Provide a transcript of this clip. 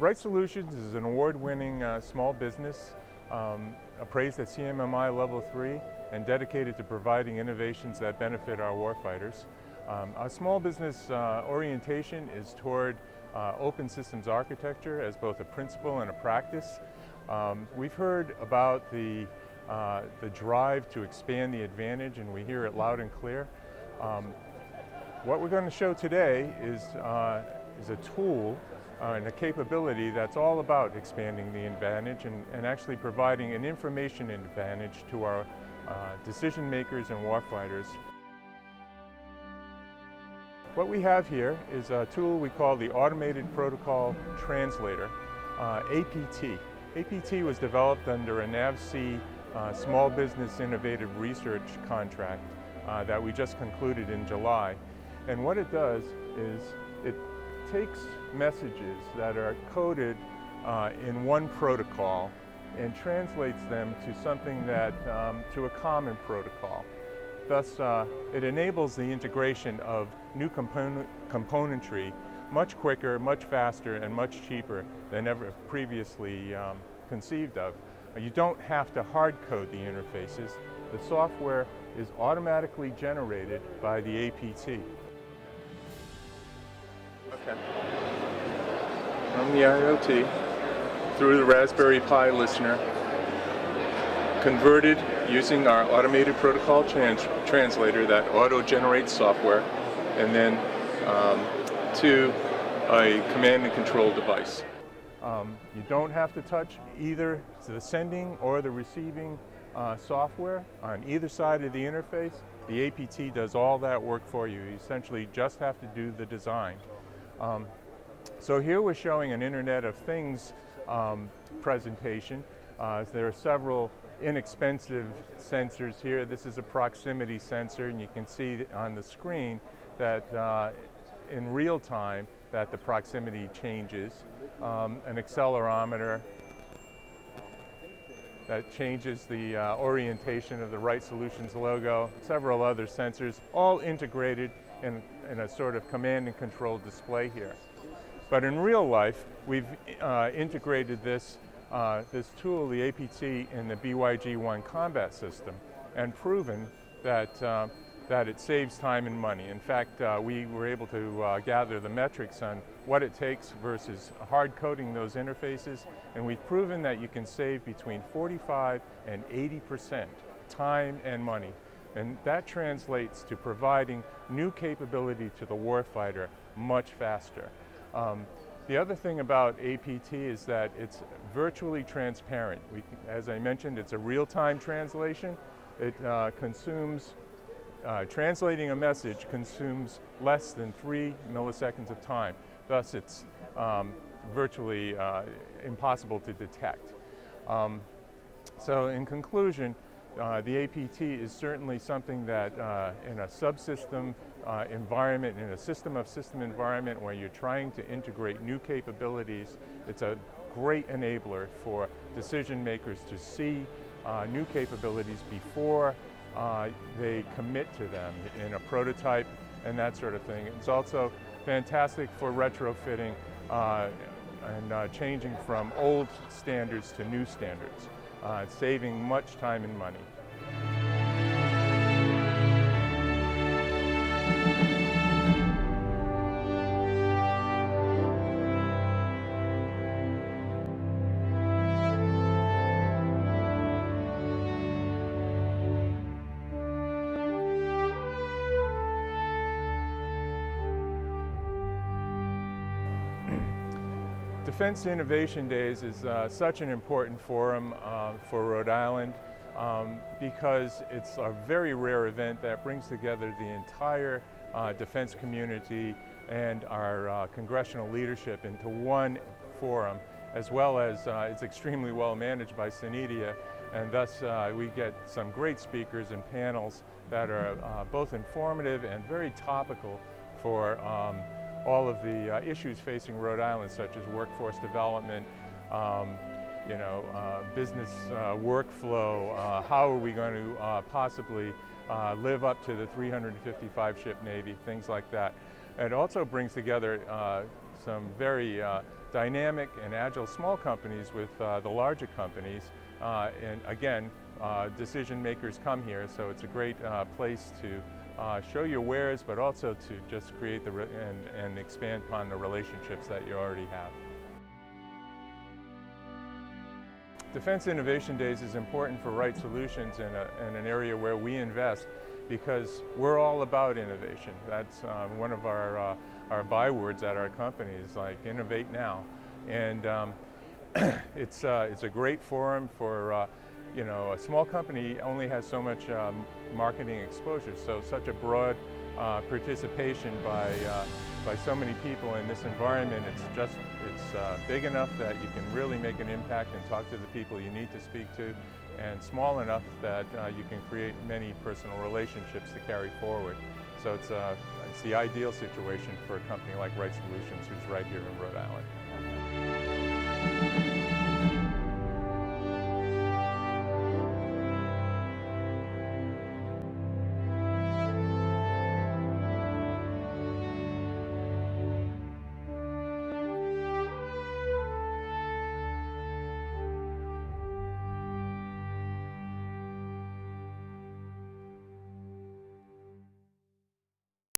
RITE Solutions is an award-winning small business appraised at CMMI Level 3 and dedicated to providing innovations that benefit our warfighters. Our small business orientation is toward open systems architecture as both a principle and a practice. We've heard about the drive to expand the advantage, and we hear it loud and clear. What we're going to show today is a tool and a capability that's all about expanding the advantage and actually providing an information advantage to our decision makers and warfighters. What we have here is a tool we call the Automated Protocol Translator, APT. APT was developed under a NAVC Small Business Innovative Research contract that we just concluded in July. And what it does is it takes messages that are coded in one protocol and translates them to something that, to a common protocol. Thus, it enables the integration of new componentry much quicker, much faster, and much cheaper than ever previously conceived of. You don't have to hard code the interfaces. The software is automatically generated by the APT. Okay. From the IoT through the Raspberry Pi listener, converted using our automated protocol translator that auto-generates software, and then to a command and control device. You don't have to touch either the sending or the receiving software on either side of the interface. The APT does all that work for you. You essentially just have to do the design. So here we're showing an Internet of Things presentation. There are several inexpensive sensors here. This is a proximity sensor, and you can see on the screen that in real time that the proximity changes. An accelerometer that changes the orientation of the RITE Solutions logo, several other sensors, all integrated in a sort of command and control display here. But in real life, we've integrated this tool, the APT, in the BYG-1 combat system and proven that it saves time and money. In fact, we were able to gather the metrics on what it takes versus hard coding those interfaces, and we've proven that you can save between 45% and 80% time and money. And that translates to providing new capability to the warfighter much faster. The other thing about APT is that it's virtually transparent. As I mentioned, it's a real-time translation. It translating a message consumes less than 3 milliseconds of time. Thus, it's virtually impossible to detect. So in conclusion, the APT is certainly something that in a subsystem environment, in a system-of-system environment where you're trying to integrate new capabilities, it's a great enabler for decision makers to see new capabilities before they commit to them in a prototype and that sort of thing. It's also fantastic for retrofitting and changing from old standards to new standards, saving much time and money. Defense Innovation Days is such an important forum for Rhode Island because it's a very rare event that brings together the entire defense community and our congressional leadership into one forum, as well as it's extremely well managed by SENEDIA, and thus we get some great speakers and panels that are both informative and very topical for all of the issues facing Rhode Island, such as workforce development, business workflow, how are we going to possibly live up to the 355 ship Navy, things like that. It also brings together some very dynamic and agile small companies with the larger companies. And again, decision makers come here, so it's a great place to show your wares, but also to just create and expand upon the relationships that you already have. Defense Innovation Days is important for RITE Solutions in an area where we invest, because we're all about innovation. That's one of our bywords at our company is like innovate now. And it's a great forum for, you know, a small company only has so much marketing exposure, so such a broad participation by so many people in this environment, it's big enough that you can really make an impact and talk to the people you need to speak to, and small enough that you can create many personal relationships to carry forward. So it's the ideal situation for a company like RITE Solutions, who's right here in Rhode Island.